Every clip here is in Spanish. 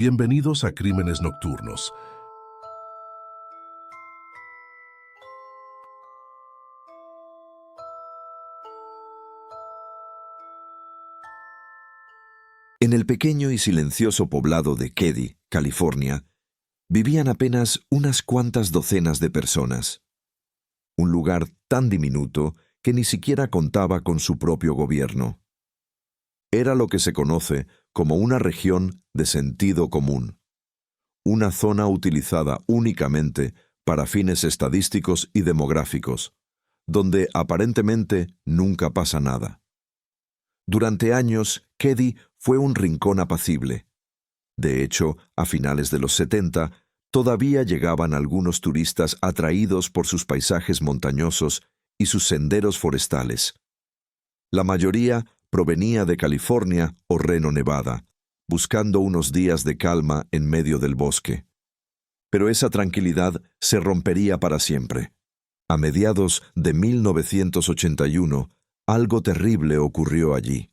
Bienvenidos a Crímenes Nocturnos. En el pequeño y silencioso poblado de Keddie, California, vivían apenas unas cuantas docenas de personas. Un lugar tan diminuto que ni siquiera contaba con su propio gobierno. Era lo que se conoce como una región de sentido común, una zona utilizada únicamente para fines estadísticos y demográficos, donde aparentemente nunca pasa nada. Durante años, Keddie fue un rincón apacible. De hecho, a finales de los 70, todavía llegaban algunos turistas atraídos por sus paisajes montañosos y sus senderos forestales. La mayoría provenía de California o Reno, Nevada, buscando unos días de calma en medio del bosque. Pero esa tranquilidad se rompería para siempre. A mediados de 1981, algo terrible ocurrió allí.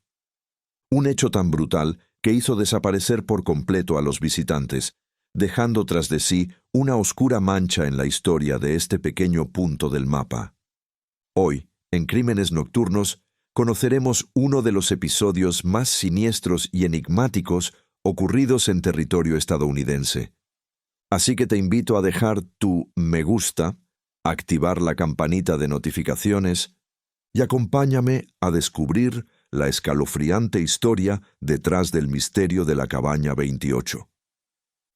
Un hecho tan brutal que hizo desaparecer por completo a los visitantes, dejando tras de sí una oscura mancha en la historia de este pequeño punto del mapa. Hoy, en Crímenes Nocturnos, conoceremos uno de los episodios más siniestros y enigmáticos ocurridos en territorio estadounidense. Así que te invito a dejar tu me gusta, activar la campanita de notificaciones y acompáñame a descubrir la escalofriante historia detrás del misterio de la cabaña 28.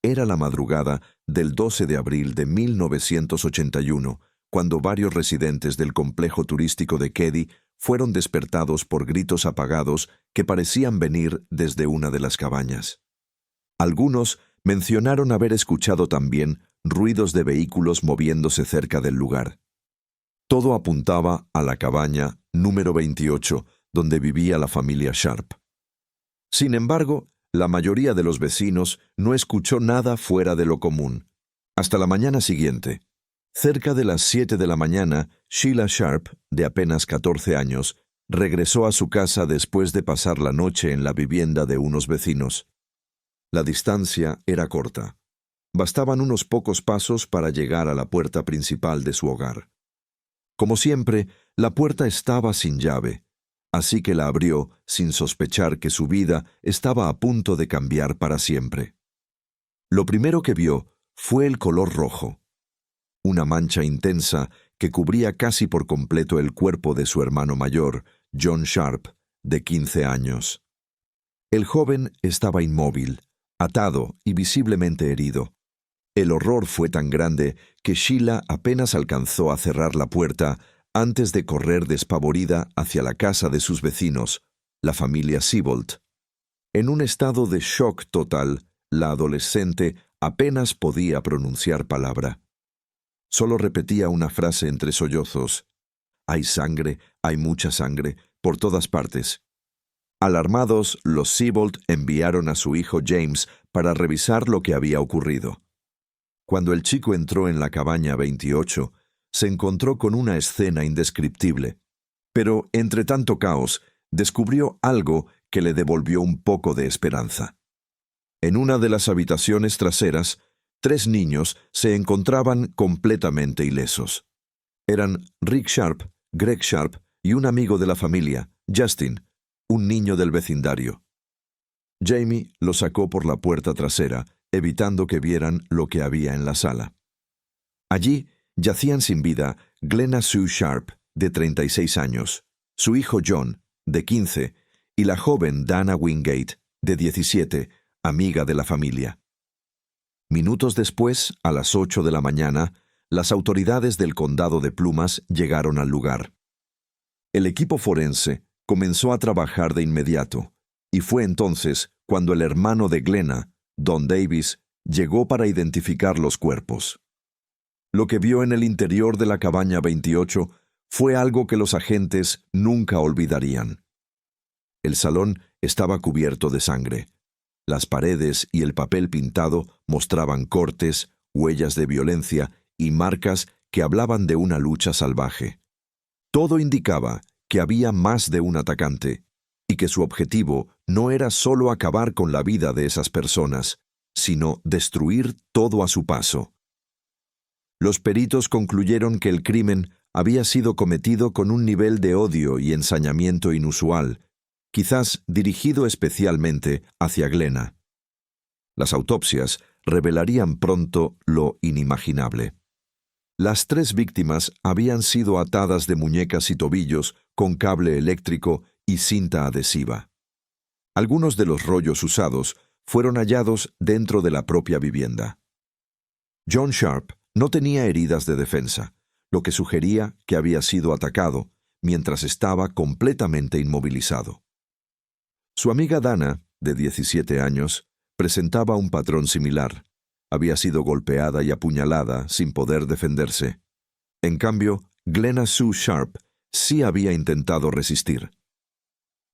Era la madrugada del 12 de abril de 1981, cuando varios residentes del complejo turístico de Keddie fueron despertados por gritos apagados que parecían venir desde una de las cabañas. Algunos mencionaron haber escuchado también ruidos de vehículos moviéndose cerca del lugar. Todo apuntaba a la cabaña número 28, donde vivía la familia Sharp. Sin embargo, la mayoría de los vecinos no escuchó nada fuera de lo común. Hasta la mañana siguiente. Cerca de las 7 de la mañana, Sheila Sharp, de apenas 14 años, regresó a su casa después de pasar la noche en la vivienda de unos vecinos. La distancia era corta. Bastaban unos pocos pasos para llegar a la puerta principal de su hogar. Como siempre, la puerta estaba sin llave, así que la abrió sin sospechar que su vida estaba a punto de cambiar para siempre. Lo primero que vio fue el color rojo, una mancha intensa que cubría casi por completo el cuerpo de su hermano mayor, John Sharp, de 15 años. El joven estaba inmóvil, atado y visiblemente herido. El horror fue tan grande que Sheila apenas alcanzó a cerrar la puerta antes de correr despavorida hacia la casa de sus vecinos, la familia Siebold. En un estado de shock total, la adolescente apenas podía pronunciar palabra. Solo repetía una frase entre sollozos. Hay sangre, hay mucha sangre, por todas partes. Alarmados, los Siebold enviaron a su hijo James para revisar lo que había ocurrido. Cuando el chico entró en la cabaña 28, se encontró con una escena indescriptible. Pero, entre tanto caos, descubrió algo que le devolvió un poco de esperanza. En una de las habitaciones traseras, 3 niños se encontraban completamente ilesos. Eran Rick Sharp, Greg Sharp y un amigo de la familia, Justin, un niño del vecindario. Jamie los sacó por la puerta trasera, evitando que vieran lo que había en la sala. Allí yacían sin vida Glenna Sue Sharp, de 36 años, su hijo John, de 15, y la joven Dana Wingate, de 17, amiga de la familia. Minutos después, a las 8 de la mañana, las autoridades del condado de Plumas llegaron al lugar. El equipo forense comenzó a trabajar de inmediato, y fue entonces cuando el hermano de Glenna, Don Davis, llegó para identificar los cuerpos. Lo que vio en el interior de la cabaña 28 fue algo que los agentes nunca olvidarían. El salón estaba cubierto de sangre. Las paredes y el papel pintado mostraban cortes, huellas de violencia y marcas que hablaban de una lucha salvaje. Todo indicaba que había más de un atacante y que su objetivo no era solo acabar con la vida de esas personas, sino destruir todo a su paso. Los peritos concluyeron que el crimen había sido cometido con un nivel de odio y ensañamiento inusual, quizás dirigido especialmente hacia Glenna. Las autopsias revelarían pronto lo inimaginable. Las 3 víctimas habían sido atadas de muñecas y tobillos con cable eléctrico y cinta adhesiva. Algunos de los rollos usados fueron hallados dentro de la propia vivienda. John Sharp no tenía heridas de defensa, lo que sugería que había sido atacado mientras estaba completamente inmovilizado. Su amiga Dana, de 17 años, presentaba un patrón similar. Había sido golpeada y apuñalada sin poder defenderse. En cambio, Glenna Sue Sharp sí había intentado resistir.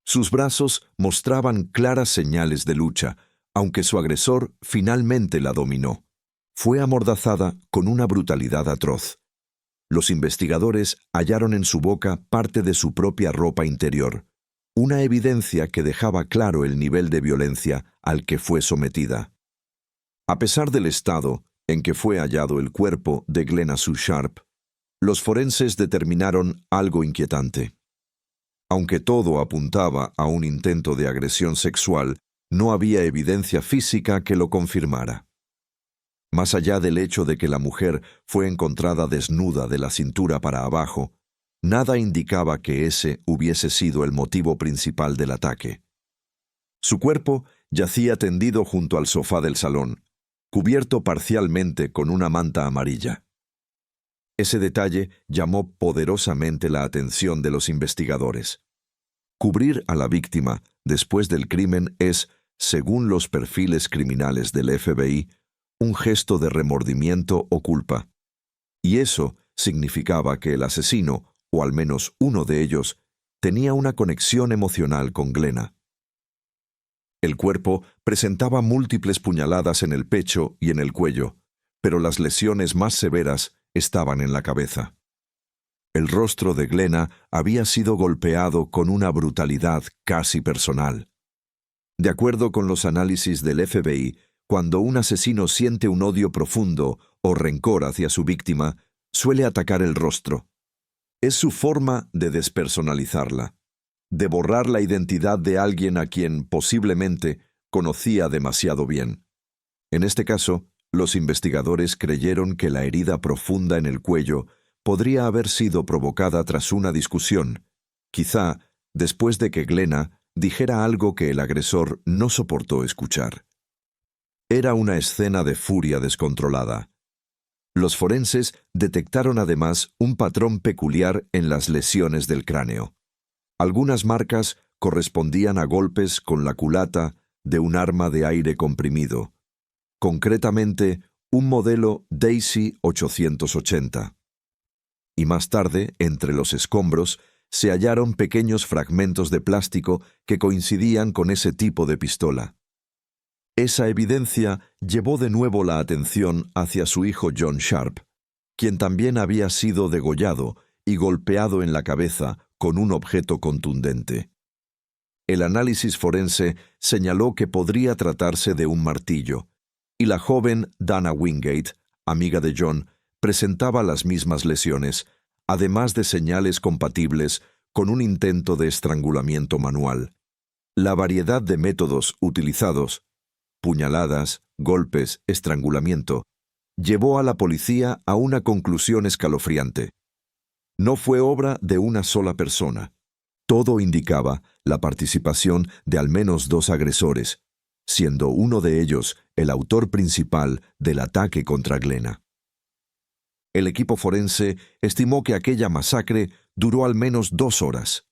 Sus brazos mostraban claras señales de lucha, aunque su agresor finalmente la dominó. Fue amordazada con una brutalidad atroz. Los investigadores hallaron en su boca parte de su propia ropa interior, una evidencia que dejaba claro el nivel de violencia al que fue sometida. A pesar del estado en que fue hallado el cuerpo de Glenna Sue Sharp, los forenses determinaron algo inquietante. Aunque todo apuntaba a un intento de agresión sexual, no había evidencia física que lo confirmara. Más allá del hecho de que la mujer fue encontrada desnuda de la cintura para abajo, nada indicaba que ese hubiese sido el motivo principal del ataque. Su cuerpo yacía tendido junto al sofá del salón, cubierto parcialmente con una manta amarilla. Ese detalle llamó poderosamente la atención de los investigadores. Cubrir a la víctima después del crimen es, según los perfiles criminales del FBI, un gesto de remordimiento o culpa. Y eso significaba que el asesino, o al menos uno de ellos, tenía una conexión emocional con Glenna. El cuerpo presentaba múltiples puñaladas en el pecho y en el cuello, pero las lesiones más severas estaban en la cabeza. El rostro de Glenna había sido golpeado con una brutalidad casi personal. De acuerdo con los análisis del FBI, cuando un asesino siente un odio profundo o rencor hacia su víctima, suele atacar el rostro. Es su forma de despersonalizarla, de borrar la identidad de alguien a quien posiblemente conocía demasiado bien. En este caso, los investigadores creyeron que la herida profunda en el cuello podría haber sido provocada tras una discusión, quizá después de que Glenna dijera algo que el agresor no soportó escuchar. Era una escena de furia descontrolada. Los forenses detectaron además un patrón peculiar en las lesiones del cráneo. Algunas marcas correspondían a golpes con la culata de un arma de aire comprimido, concretamente un modelo Daisy 880. Y más tarde, entre los escombros, se hallaron pequeños fragmentos de plástico que coincidían con ese tipo de pistola. Esa evidencia llevó de nuevo la atención hacia su hijo John Sharp, quien también había sido degollado y golpeado en la cabeza con un objeto contundente. El análisis forense señaló que podría tratarse de un martillo, y la joven Dana Wingate, amiga de John, presentaba las mismas lesiones, además de señales compatibles con un intento de estrangulamiento manual. La variedad de métodos utilizados, puñaladas, golpes, estrangulamiento, llevó a la policía a una conclusión escalofriante. No fue obra de una sola persona. Todo indicaba la participación de al menos 2 agresores, siendo uno de ellos el autor principal del ataque contra Glenna. El equipo forense estimó que aquella masacre duró al menos 2 horas.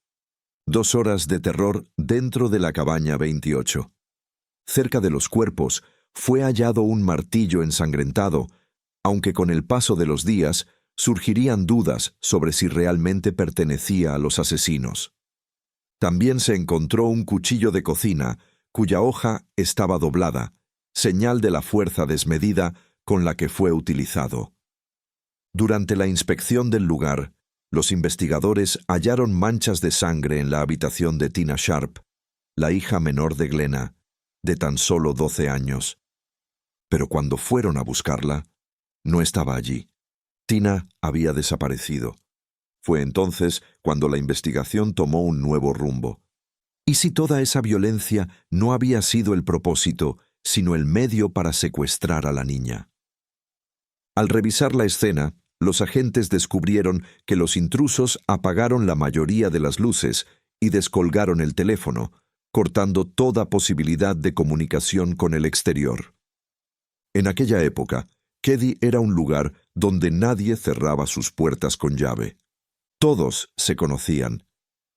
2 horas de terror dentro de la cabaña 28. Cerca de los cuerpos fue hallado un martillo ensangrentado, aunque con el paso de los días surgirían dudas sobre si realmente pertenecía a los asesinos. También se encontró un cuchillo de cocina cuya hoja estaba doblada, señal de la fuerza desmedida con la que fue utilizado. Durante la inspección del lugar, los investigadores hallaron manchas de sangre en la habitación de Tina Sharp, la hija menor de Glenna, de tan solo 12 años. pero cuando fueron a buscarla, no estaba allí. Tina había desaparecido. Fue entonces cuando la investigación tomó un nuevo rumbo. ¿Y si toda esa violencia no había sido el propósito, sino el medio para secuestrar a la niña? Al revisar la escena, los agentes descubrieron que los intrusos apagaron la mayoría de las luces y descolgaron el teléfono, cortando toda posibilidad de comunicación con el exterior. En aquella época, Keddie era un lugar donde nadie cerraba sus puertas con llave. Todos se conocían,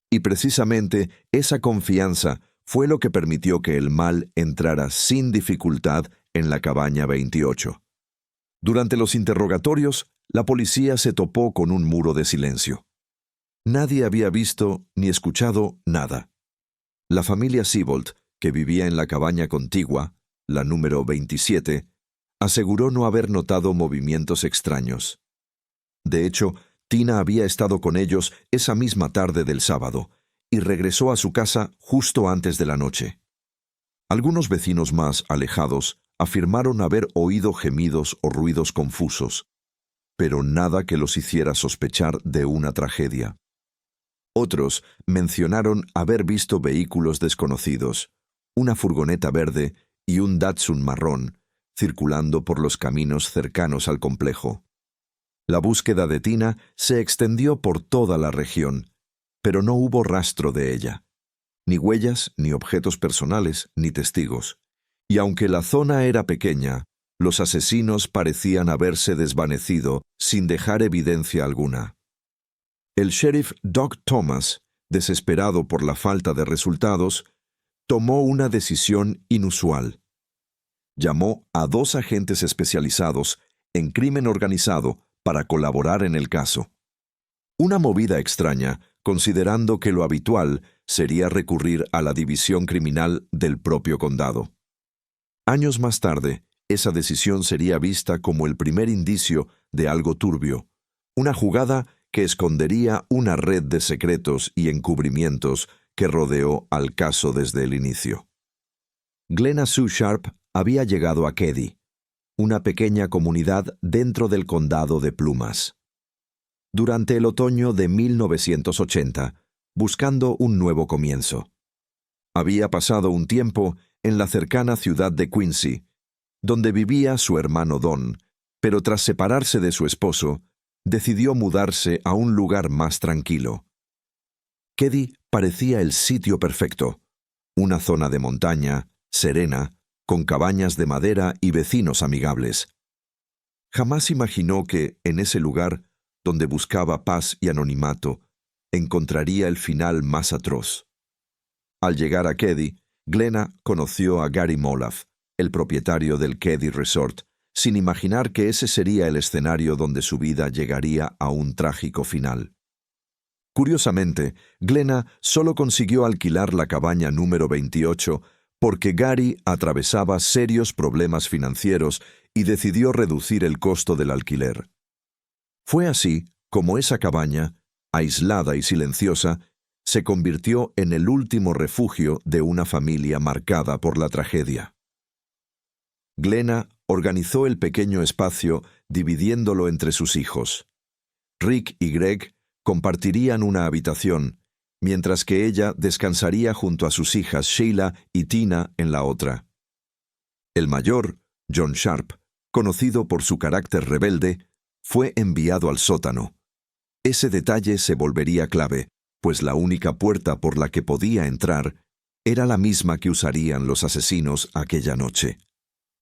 y precisamente esa confianza fue lo que permitió que el mal entrara sin dificultad en la cabaña 28. Durante los interrogatorios, la policía se topó con un muro de silencio. Nadie había visto ni escuchado nada. La familia Siebold, que vivía en la cabaña contigua, la número 27, aseguró no haber notado movimientos extraños. De hecho, Tina había estado con ellos esa misma tarde del sábado y regresó a su casa justo antes de la noche. Algunos vecinos más alejados afirmaron haber oído gemidos o ruidos confusos, pero nada que los hiciera sospechar de una tragedia. Otros mencionaron haber visto vehículos desconocidos, una furgoneta verde y un Datsun marrón, circulando por los caminos cercanos al complejo. La búsqueda de Tina se extendió por toda la región, pero no hubo rastro de ella. Ni huellas, ni objetos personales, ni testigos. Y aunque la zona era pequeña, los asesinos parecían haberse desvanecido sin dejar evidencia alguna. El sheriff Doc Thomas, desesperado por la falta de resultados, tomó una decisión inusual. Llamó a 2 agentes especializados en crimen organizado para colaborar en el caso. Una movida extraña, considerando que lo habitual sería recurrir a la división criminal del propio condado. Años más tarde, esa decisión sería vista como el primer indicio de algo turbio, una jugada que escondería una red de secretos y encubrimientos que rodeó al caso desde el inicio. Glenna Sue Sharp había llegado a Keddie, una pequeña comunidad dentro del condado de Plumas, durante el otoño de 1980, buscando un nuevo comienzo. Había pasado un tiempo en la cercana ciudad de Quincy, donde vivía su hermano Don, pero tras separarse de su esposo, decidió mudarse a un lugar más tranquilo. Keddie parecía el sitio perfecto, una zona de montaña, serena, con cabañas de madera y vecinos amigables. Jamás imaginó que, en ese lugar, donde buscaba paz y anonimato, encontraría el final más atroz. Al llegar a Keddie, Glenna conoció a Gary Molaf, el propietario del Keddie Resort, sin imaginar que ese sería el escenario donde su vida llegaría a un trágico final. Curiosamente, Glenna solo consiguió alquilar la cabaña número 28 porque Gary atravesaba serios problemas financieros y decidió reducir el costo del alquiler. Fue así como esa cabaña, aislada y silenciosa, se convirtió en el último refugio de una familia marcada por la tragedia. Glenna organizó el pequeño espacio dividiéndolo entre sus hijos. Rick y Greg compartirían una habitación, mientras que ella descansaría junto a sus hijas Sheila y Tina en la otra. El mayor, John Sharp, conocido por su carácter rebelde, fue enviado al sótano. Ese detalle se volvería clave, pues la única puerta por la que podía entrar era la misma que usarían los asesinos aquella noche.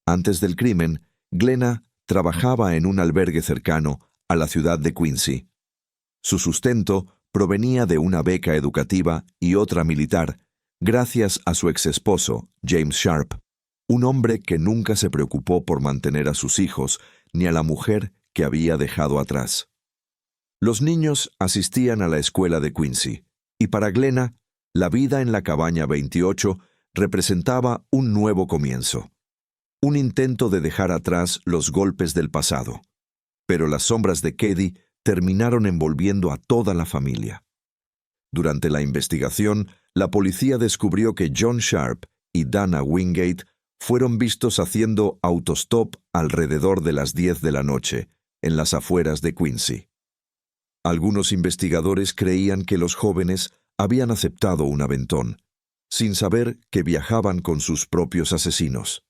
Antes del crimen, Glenna trabajaba en un albergue cercano a la ciudad de Quincy. Su sustento provenía de una beca educativa y otra militar, gracias a su exesposo, James Sharp, un hombre que nunca se preocupó por mantener a sus hijos ni a la mujer que había dejado atrás. Los niños asistían a la escuela de Quincy, y para Glenna, la vida en la cabaña 28 representaba un nuevo comienzo, un intento de dejar atrás los golpes del pasado. Pero las sombras de Keddie terminaron envolviendo a toda la familia. Durante la investigación, la policía descubrió que John Sharp y Dana Wingate fueron vistos haciendo autostop alrededor de las 10 de la noche, en las afueras de Quincy. Algunos investigadores creían que los jóvenes habían aceptado un aventón, sin saber que viajaban con sus propios asesinos.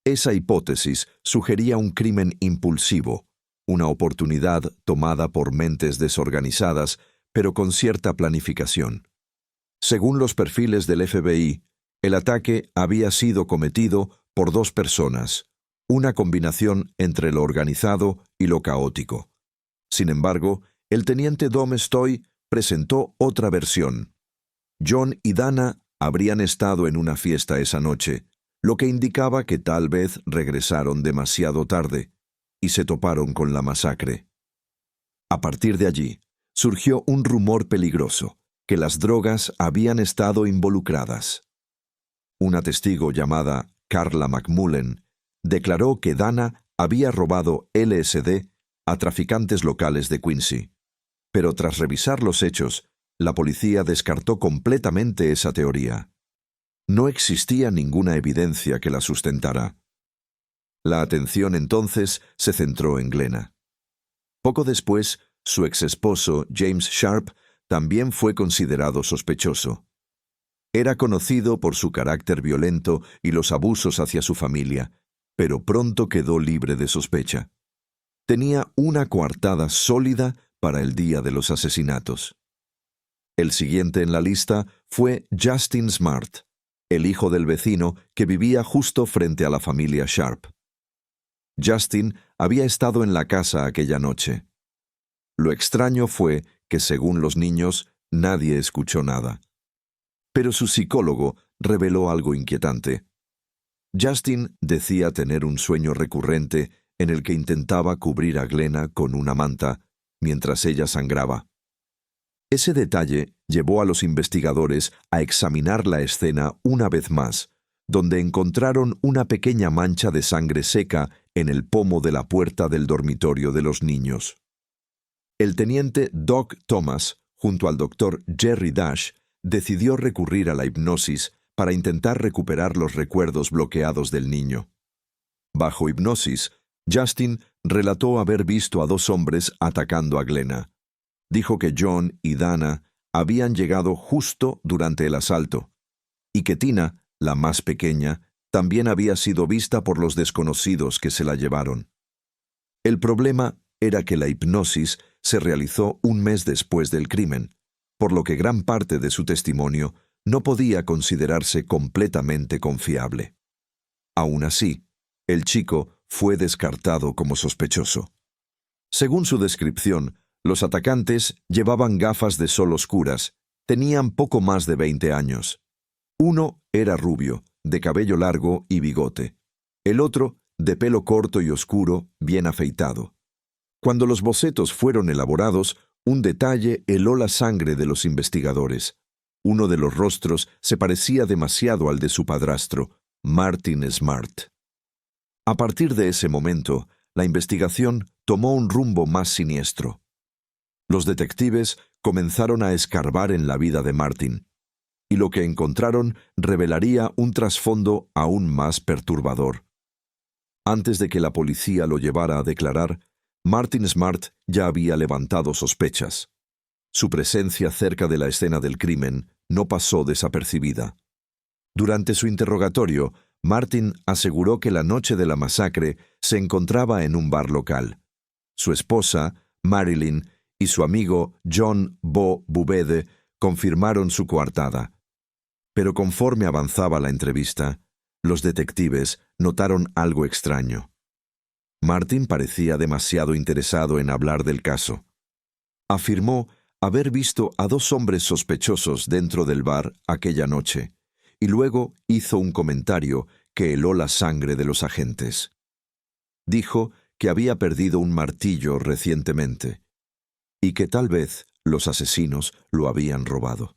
Esa hipótesis sugería un crimen impulsivo, una oportunidad tomada por mentes desorganizadas, pero con cierta planificación. Según los perfiles del FBI, el ataque había sido cometido por dos personas, una combinación entre lo organizado y lo caótico. Sin embargo, el teniente Dom Stoy presentó otra versión. John y Dana habrían estado en una fiesta esa noche, lo que indicaba que tal vez regresaron demasiado tarde y se toparon con la masacre. A partir de allí, surgió un rumor peligroso, que las drogas habían estado involucradas. Una testigo llamada Carla McMullen declaró que Dana había robado LSD a traficantes locales de Quincy. Pero tras revisar los hechos, la policía descartó completamente esa teoría. No existía ninguna evidencia que la sustentara. La atención entonces se centró en Glenna. Poco después, su exesposo, James Sharp, también fue considerado sospechoso. Era conocido por su carácter violento y los abusos hacia su familia, pero pronto quedó libre de sospecha. Tenía una coartada sólida para el día de los asesinatos. El siguiente en la lista fue Justin Smart, el hijo del vecino que vivía justo frente a la familia Sharp. Justin había estado en la casa aquella noche. Lo extraño fue que, según los niños, nadie escuchó nada. Pero su psicólogo reveló algo inquietante. Justin decía tener un sueño recurrente en el que intentaba cubrir a Glenna con una manta mientras ella sangraba. Ese detalle llevó a los investigadores a examinar la escena una vez más, donde encontraron una pequeña mancha de sangre seca en el pomo de la puerta del dormitorio de los niños. El teniente Doc Thomas, junto al doctor Jerry Dash, decidió recurrir a la hipnosis para intentar recuperar los recuerdos bloqueados del niño. Bajo hipnosis, Justin relató haber visto a dos hombres atacando a Glenna. Dijo que John y Dana habían llegado justo durante el asalto, y que Tina, la más pequeña, también había sido vista por los desconocidos que se la llevaron. El problema era que la hipnosis se realizó un mes después del crimen, por lo que gran parte de su testimonio no podía considerarse completamente confiable. Aún así, el chico fue descartado como sospechoso. Según su descripción, los atacantes llevaban gafas de sol oscuras, tenían poco más de 20 años. Uno era rubio, de cabello largo y bigote. El otro, de pelo corto y oscuro, bien afeitado. Cuando los bocetos fueron elaborados, un detalle heló la sangre de los investigadores. Uno de los rostros se parecía demasiado al de su padrastro, Martin Smart. A partir de ese momento, la investigación tomó un rumbo más siniestro. Los detectives comenzaron a escarbar en la vida de Martin, y lo que encontraron revelaría un trasfondo aún más perturbador. Antes de que la policía lo llevara a declarar, Martin Smart ya había levantado sospechas. Su presencia cerca de la escena del crimen no pasó desapercibida. Durante su interrogatorio, Martin aseguró que la noche de la masacre se encontraba en un bar local. Su esposa, Marilyn, y su amigo John Bo Bubede confirmaron su coartada. Pero conforme avanzaba la entrevista, los detectives notaron algo extraño. Martin parecía demasiado interesado en hablar del caso. Afirmó haber visto a dos hombres sospechosos dentro del bar aquella noche, y luego hizo un comentario que heló la sangre de los agentes. Dijo que había perdido un martillo recientemente, y que tal vez los asesinos lo habían robado.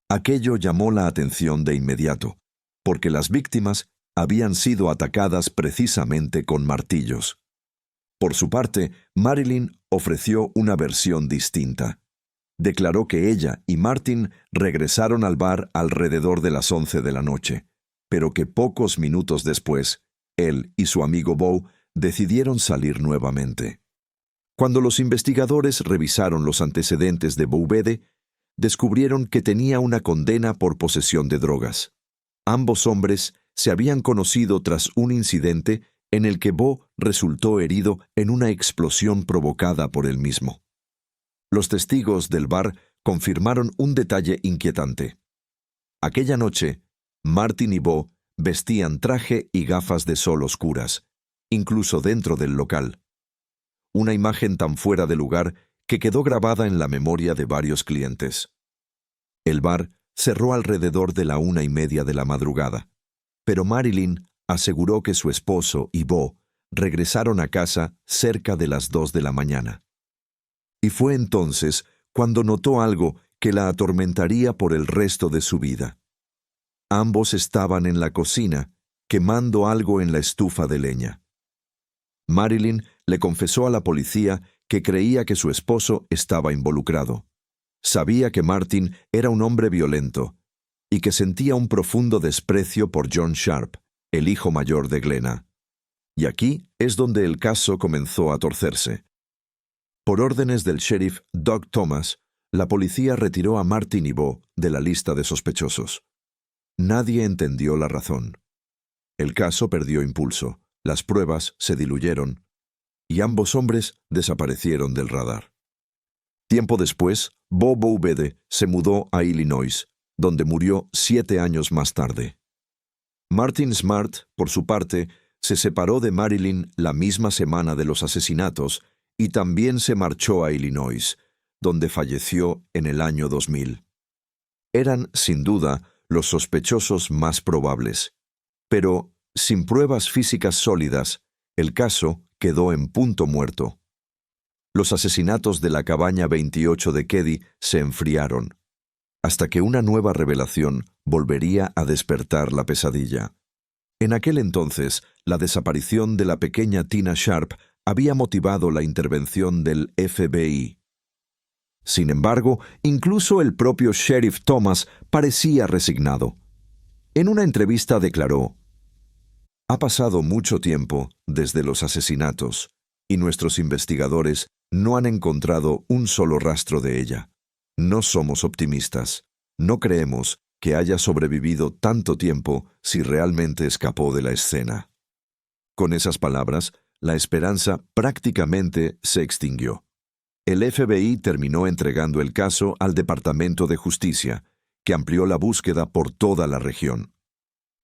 Aquello llamó la atención de inmediato, porque las víctimas habían sido atacadas precisamente con martillos. Por su parte, Marilyn ofreció una versión distinta. Declaró que ella y Martin regresaron al bar alrededor de las 11 de la noche, pero que pocos minutos después, él y su amigo Bo decidieron salir nuevamente. Cuando los investigadores revisaron los antecedentes de Boubede, descubrieron que tenía una condena por posesión de drogas. Ambos hombres se habían conocido tras un incidente en el que Bo resultó herido en una explosión provocada por él mismo. Los testigos del bar confirmaron un detalle inquietante. Aquella noche, Martin y Bo vestían traje y gafas de sol oscuras, incluso dentro del local. Una imagen tan fuera de lugar que quedó grabada en la memoria de varios clientes. El bar cerró alrededor de la 1:30 de la madrugada, pero Marilyn aseguró que su esposo y Bo regresaron a casa cerca de las 2 de la mañana. Y fue entonces cuando notó algo que la atormentaría por el resto de su vida. Ambos estaban en la cocina, quemando algo en la estufa de leña. Marilyn le confesó a la policía que creía que su esposo estaba involucrado. Sabía que Martin era un hombre violento y que sentía un profundo desprecio por John Sharp, el hijo mayor de Glenna. Y aquí es donde el caso comenzó a torcerse. Por órdenes del sheriff Doug Thomas, la policía retiró a Martin y Bo de la lista de sospechosos. Nadie entendió la razón. El caso perdió impulso, las pruebas se diluyeron y ambos hombres desaparecieron del radar. Tiempo después, Bo Boubede se mudó a Illinois, donde murió 7 años más tarde. Martin Smart, por su parte, se separó de Marilyn la misma semana de los asesinatos y también se marchó a Illinois, donde falleció en el año 2000. Eran, sin duda, los sospechosos más probables. Pero, sin pruebas físicas sólidas, el caso quedó en punto muerto. Los asesinatos de la cabaña 28 de Keddie se enfriaron, hasta que una nueva revelación volvería a despertar la pesadilla. En aquel entonces, la desaparición de la pequeña Tina Sharp había motivado la intervención del FBI. Sin embargo, incluso el propio sheriff Thomas parecía resignado. En una entrevista declaró: «Ha pasado mucho tiempo desde los asesinatos y nuestros investigadores no han encontrado un solo rastro de ella. No somos optimistas. No creemos que haya sobrevivido tanto tiempo si realmente escapó de la escena». Con esas palabras, la esperanza prácticamente se extinguió. El FBI terminó entregando el caso al Departamento de Justicia, que amplió la búsqueda por toda la región.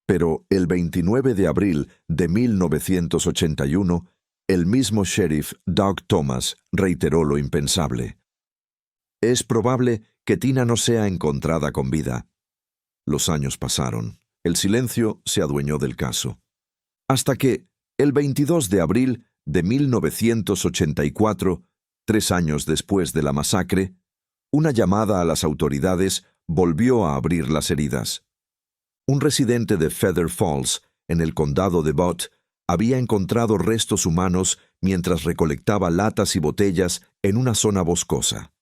Pero el 29 de abril de 1981, el mismo sheriff Doug Thomas reiteró lo impensable. «Es probable que Tina no sea encontrada con vida». Los años pasaron. El silencio se adueñó del caso. Hasta que, el 22 de abril de 1984, 3 años después de la masacre, una llamada a las autoridades volvió a abrir las heridas. Un residente de Feather Falls, en el condado de Butte, había encontrado restos humanos mientras recolectaba latas y botellas en una zona boscosa.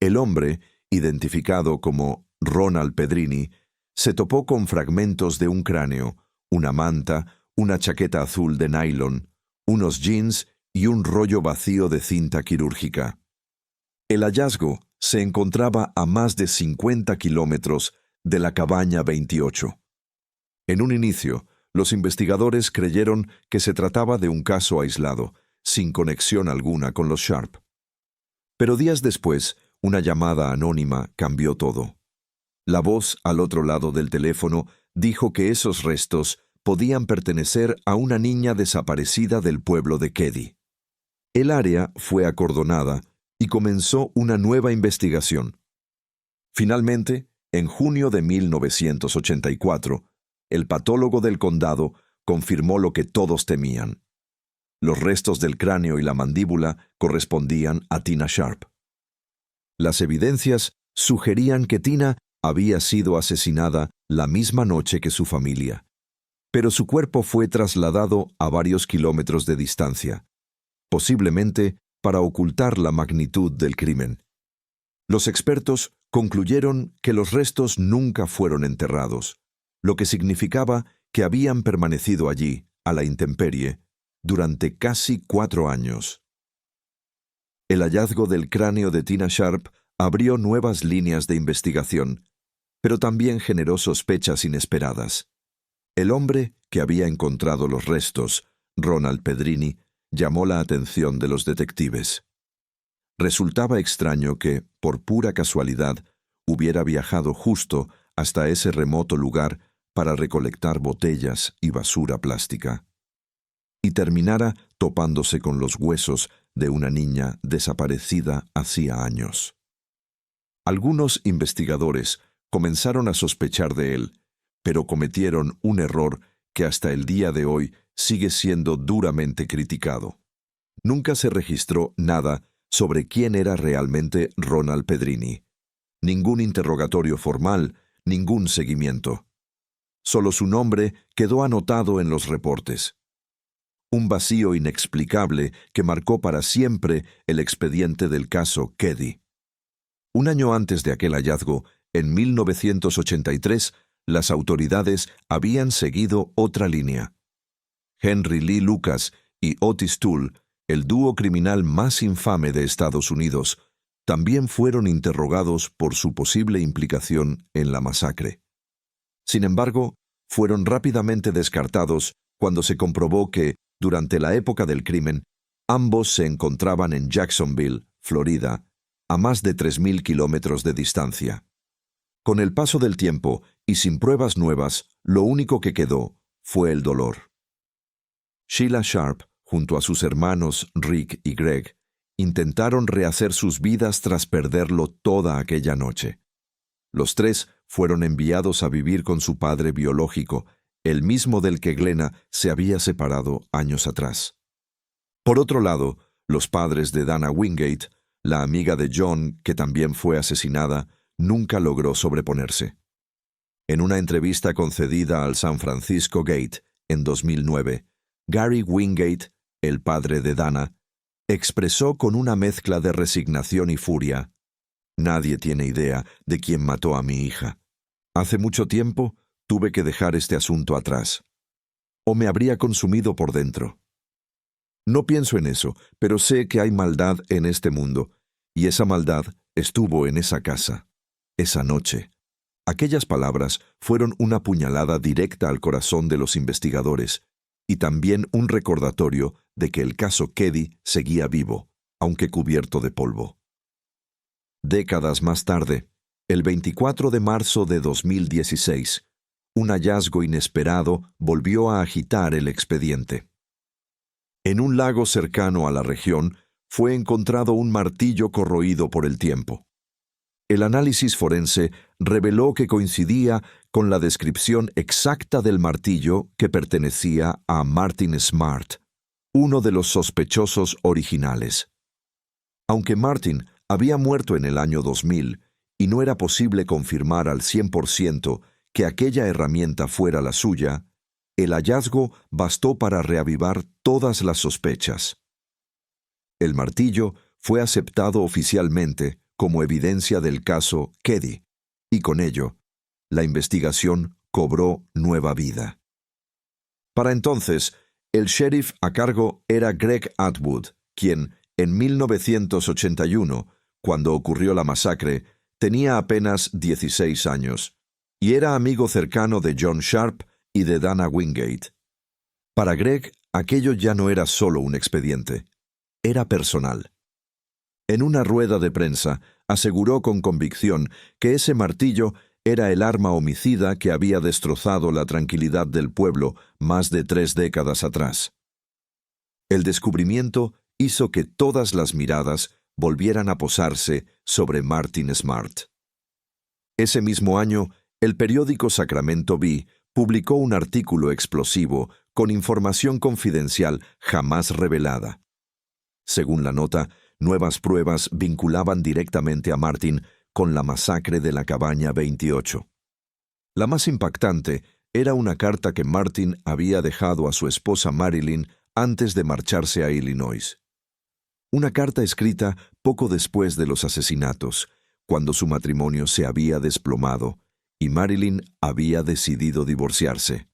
El hombre, identificado como Ronald Pedrini, se topó con fragmentos de un cráneo, una manta, una chaqueta azul de nylon, unos jeans y un rollo vacío de cinta quirúrgica. El hallazgo se encontraba a más de 50 kilómetros de la cabaña 28. En un inicio, los investigadores creyeron que se trataba de un caso aislado, sin conexión alguna con los Sharp. Pero días después, una llamada anónima cambió todo. La voz al otro lado del teléfono dijo que esos restos podían pertenecer a una niña desaparecida del pueblo de Keddie. El área fue acordonada y comenzó una nueva investigación. Finalmente, en junio de 1984, el patólogo del condado confirmó lo que todos temían. Los restos del cráneo y la mandíbula correspondían a Tina Sharp. Las evidencias sugerían que Tina había sido asesinada la misma noche que su familia, pero su cuerpo fue trasladado a varios kilómetros de distancia, posiblemente para ocultar la magnitud del crimen. Los expertos concluyeron que los restos nunca fueron enterrados. lo que significaba que habían permanecido allí, a la intemperie, durante casi 4 años. El hallazgo del cráneo de Tina Sharp abrió nuevas líneas de investigación, pero también generó sospechas inesperadas. El hombre que había encontrado los restos, Ronald Pedrini, llamó la atención de los detectives. Resultaba extraño que, por pura casualidad, hubiera viajado justo hasta ese remoto lugar para recolectar botellas y basura plástica, y terminara topándose con los huesos de una niña desaparecida hacía años. Algunos investigadores comenzaron a sospechar de él, pero cometieron un error que hasta el día de hoy sigue siendo duramente criticado. Nunca se registró nada sobre quién era realmente Ronald Pedrini. Ningún interrogatorio formal, ningún seguimiento. Solo su nombre quedó anotado en los reportes. Un vacío inexplicable que marcó para siempre el expediente del caso Keddie. Un año antes de aquel hallazgo, en 1983, las autoridades habían seguido otra línea. Henry Lee Lucas y Otis Toole, el dúo criminal más infame de Estados Unidos, también fueron interrogados por su posible implicación en la masacre. Sin embargo, fueron rápidamente descartados cuando se comprobó que, durante la época del crimen, ambos se encontraban en Jacksonville, Florida, a más de 3.000 kilómetros de distancia. Con el paso del tiempo y sin pruebas nuevas, lo único que quedó fue el dolor. Sheila Sharp, junto a sus hermanos Rick y Greg, intentaron rehacer sus vidas tras perderlo toda aquella noche. Los tres fueron enviados a vivir con su padre biológico, el mismo del que Glenna se había separado años atrás. Por otro lado, los padres de Dana Wingate, la amiga de John, que también fue asesinada, nunca logró sobreponerse. En una entrevista concedida al San Francisco Gate en 2009, Gary Wingate, el padre de Dana, expresó con una mezcla de resignación y furia: «Nadie tiene idea de quién mató a mi hija. Hace mucho tiempo tuve que dejar este asunto atrás. O me habría consumido por dentro. No pienso en eso, pero sé que hay maldad en este mundo, y esa maldad estuvo en esa casa, esa noche». Aquellas palabras fueron una puñalada directa al corazón de los investigadores, y también un recordatorio de que el caso Keddie seguía vivo, aunque cubierto de polvo. Décadas más tarde, el 24 de marzo de 2016, un hallazgo inesperado volvió a agitar el expediente. En un lago cercano a la región fue encontrado un martillo corroído por el tiempo. El análisis forense reveló que coincidía con la descripción exacta del martillo que pertenecía a Martin Smart, uno de los sospechosos originales. Aunque Martin había muerto en el año 2000 y no era posible confirmar al 100% que aquella herramienta fuera la suya, el hallazgo bastó para reavivar todas las sospechas. El martillo fue aceptado oficialmente como evidencia del caso Keddie, y con ello, la investigación cobró nueva vida. Para entonces, el sheriff a cargo era Greg Atwood, quien, en 1981, cuando ocurrió la masacre, tenía apenas 16 años, y era amigo cercano de John Sharp y de Dana Wingate. Para Greg, aquello ya no era solo un expediente, era personal. En una rueda de prensa, aseguró con convicción que ese martillo era el arma homicida que había destrozado la tranquilidad del pueblo más de 3 décadas atrás. El descubrimiento hizo que todas las miradas volvieran a posarse sobre Martin Smart. Ese mismo año, el periódico Sacramento Bee publicó un artículo explosivo con información confidencial jamás revelada. Según la nota, nuevas pruebas vinculaban directamente a Martin con la masacre de la Cabaña 28. La más impactante era una carta que Martin había dejado a su esposa Marilyn antes de marcharse a Illinois. Una carta escrita poco después de los asesinatos, cuando su matrimonio se había desplomado y Marilyn había decidido divorciarse.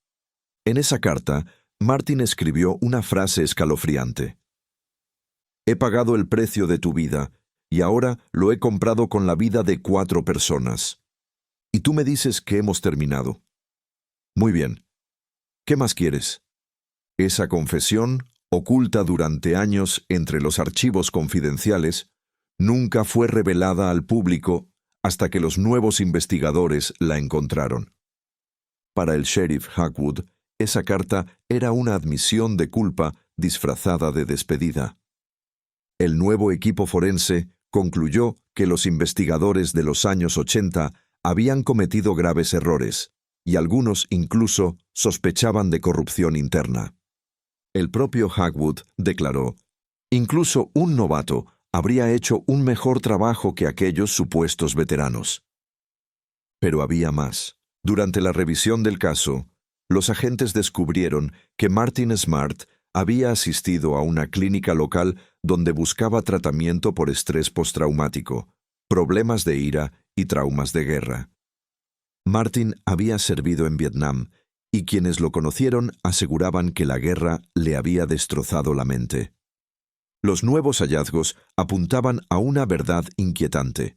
En esa carta, Martin escribió una frase escalofriante. «He pagado el precio de tu vida, y ahora lo he comprado con la vida de 4 personas. Y tú me dices que hemos terminado. Muy bien. ¿Qué más quieres?» Esa confesión, oculta durante años entre los archivos confidenciales, nunca fue revelada al público hasta que los nuevos investigadores la encontraron. Para el sheriff Hackwood, esa carta era una admisión de culpa disfrazada de despedida. El nuevo equipo forense concluyó que los investigadores de los años 80 habían cometido graves errores, y algunos incluso sospechaban de corrupción interna. El propio Hackwood declaró: «Incluso un novato habría hecho un mejor trabajo que aquellos supuestos veteranos». Pero había más. Durante la revisión del caso, los agentes descubrieron que Martin Smart había asistido a una clínica local donde buscaba tratamiento por estrés postraumático, problemas de ira y traumas de guerra. Martin había servido en Vietnam, y quienes lo conocieron aseguraban que la guerra le había destrozado la mente. Los nuevos hallazgos apuntaban a una verdad inquietante.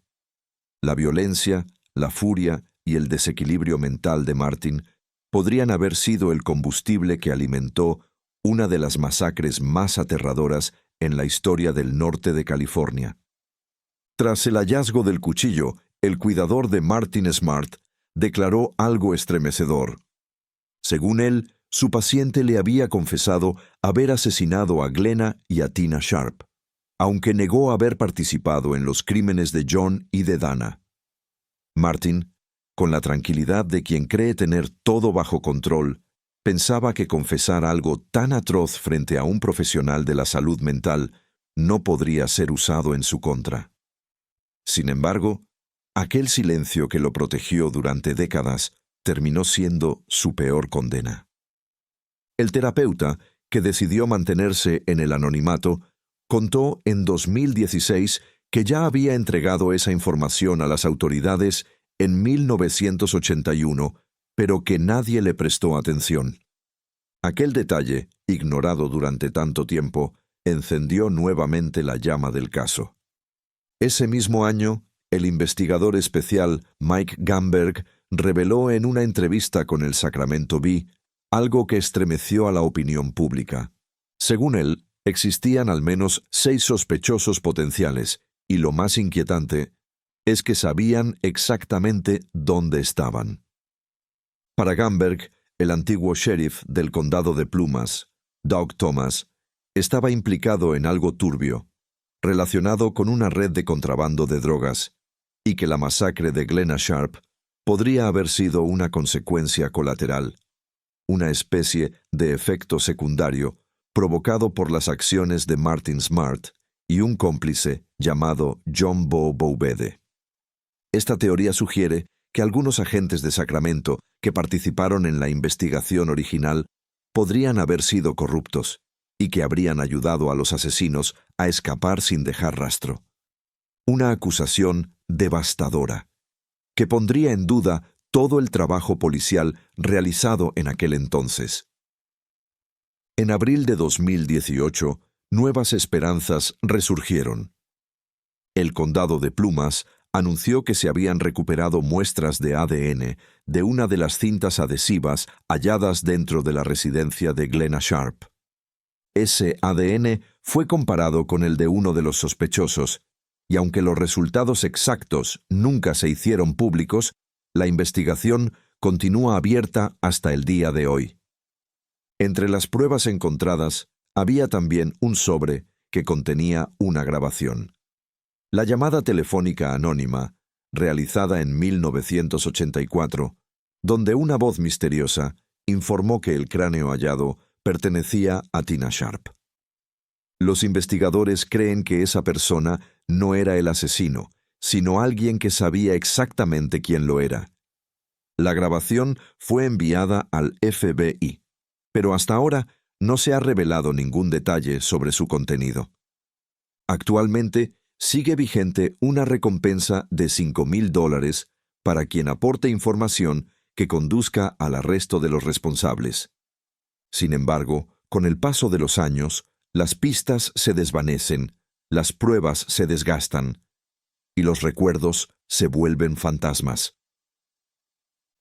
La violencia, la furia y el desequilibrio mental de Martin podrían haber sido el combustible que alimentó una de las masacres más aterradoras en la historia del norte de California. Tras el hallazgo del cuchillo, el cuidador de Martin Smart declaró algo estremecedor. Según él, su paciente le había confesado haber asesinado a Glenna y a Tina Sharp, aunque negó haber participado en los crímenes de John y de Dana. Martin, con la tranquilidad de quien cree tener todo bajo control, pensaba que confesar algo tan atroz frente a un profesional de la salud mental no podría ser usado en su contra. Sin embargo, aquel silencio que lo protegió durante décadas terminó siendo su peor condena. El terapeuta, que decidió mantenerse en el anonimato, contó en 2016 que ya había entregado esa información a las autoridades en 1981, pero que nadie le prestó atención. Aquel detalle, ignorado durante tanto tiempo, encendió nuevamente la llama del caso. Ese mismo año, el investigador especial Mike Gamberg reveló en una entrevista con el Sacramento Bee algo que estremeció a la opinión pública. Según él, existían al menos 6 sospechosos potenciales, y lo más inquietante es que sabían exactamente dónde estaban. Para Gamberg, el antiguo sheriff del condado de Plumas, Doug Thomas, estaba implicado en algo turbio, relacionado con una red de contrabando de drogas, y que la masacre de Glenna Sharp podría haber sido una consecuencia colateral, una especie de efecto secundario provocado por las acciones de Martin Smart y un cómplice llamado John Bo Boubede. Esta teoría sugiere que algunos agentes de Sacramento que participaron en la investigación original podrían haber sido corruptos y que habrían ayudado a los asesinos a escapar sin dejar rastro. Una acusación devastadora, que pondría en duda todo el trabajo policial realizado en aquel entonces. En abril de 2018, nuevas esperanzas resurgieron. El condado de Plumas anunció que se habían recuperado muestras de ADN de una de las cintas adhesivas halladas dentro de la residencia de Glenna Sharp. Ese ADN fue comparado con el de uno de los sospechosos, y aunque los resultados exactos nunca se hicieron públicos, la investigación continúa abierta hasta el día de hoy. Entre las pruebas encontradas había también un sobre que contenía una grabación. La llamada telefónica anónima, realizada en 1984, donde una voz misteriosa informó que el cráneo hallado pertenecía a Tina Sharp. Los investigadores creen que esa persona no era el asesino, sino alguien que sabía exactamente quién lo era. La grabación fue enviada al FBI, pero hasta ahora no se ha revelado ningún detalle sobre su contenido. Actualmente, sigue vigente una recompensa de $5,000 para quien aporte información que conduzca al arresto de los responsables. Sin embargo, con el paso de los años, las pistas se desvanecen, las pruebas se desgastan y los recuerdos se vuelven fantasmas.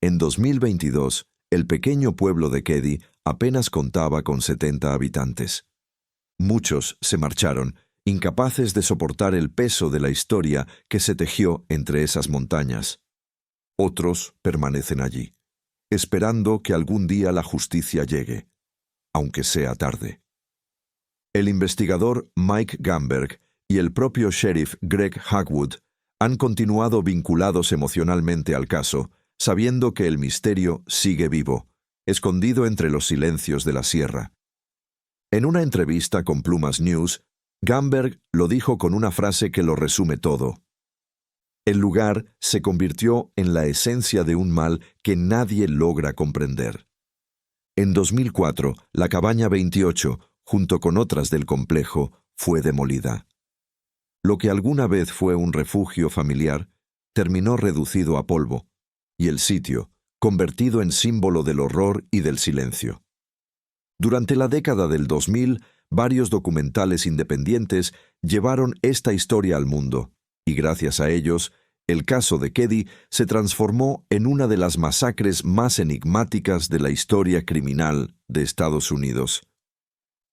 En 2022, el pequeño pueblo de Keddie apenas contaba con 70 habitantes. Muchos se marcharon, incapaces de soportar el peso de la historia que se tejió entre esas montañas. Otros permanecen allí, esperando que algún día la justicia llegue, aunque sea tarde. El investigador Mike Gamberg y el propio sheriff Greg Hagwood han continuado vinculados emocionalmente al caso, sabiendo que el misterio sigue vivo, escondido entre los silencios de la sierra. En una entrevista con Plumas News, Gamberg lo dijo con una frase que lo resume todo. El lugar se convirtió en la esencia de un mal que nadie logra comprender. En 2004, la cabaña 28, junto con otras del complejo, fue demolida. Lo que alguna vez fue un refugio familiar, terminó reducido a polvo, y el sitio, convertido en símbolo del horror y del silencio. Durante la década del 2000, varios documentales independientes llevaron esta historia al mundo, y gracias a ellos, el caso de Keddie se transformó en una de las masacres más enigmáticas de la historia criminal de Estados Unidos.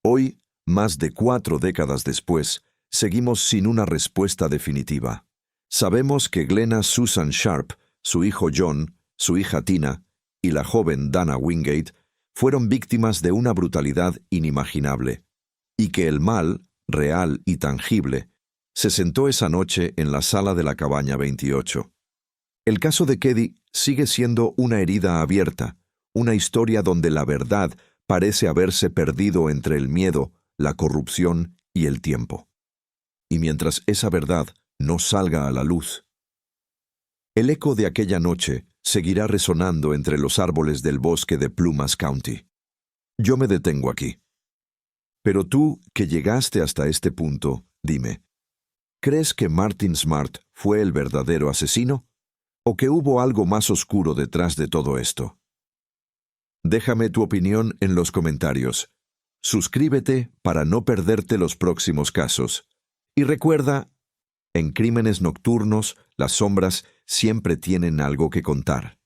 Hoy, más de 4 décadas después, seguimos sin una respuesta definitiva. Sabemos que Glenna Susan Sharp, su hijo John, su hija Tina y la joven Dana Wingate fueron víctimas de una brutalidad inimaginable, y que el mal, real y tangible, se sentó esa noche en la sala de la cabaña 28. El caso de Keddie sigue siendo una herida abierta, una historia donde la verdad parece haberse perdido entre el miedo, la corrupción y el tiempo. Y mientras esa verdad no salga a la luz, el eco de aquella noche seguirá resonando entre los árboles del bosque de Plumas County. Yo me detengo aquí. Pero tú, que llegaste hasta este punto, dime, ¿crees que Martin Smart fue el verdadero asesino? ¿O que hubo algo más oscuro detrás de todo esto? Déjame tu opinión en los comentarios. Suscríbete para no perderte los próximos casos. Y recuerda, en Crímenes Nocturnos, las sombras siempre tienen algo que contar.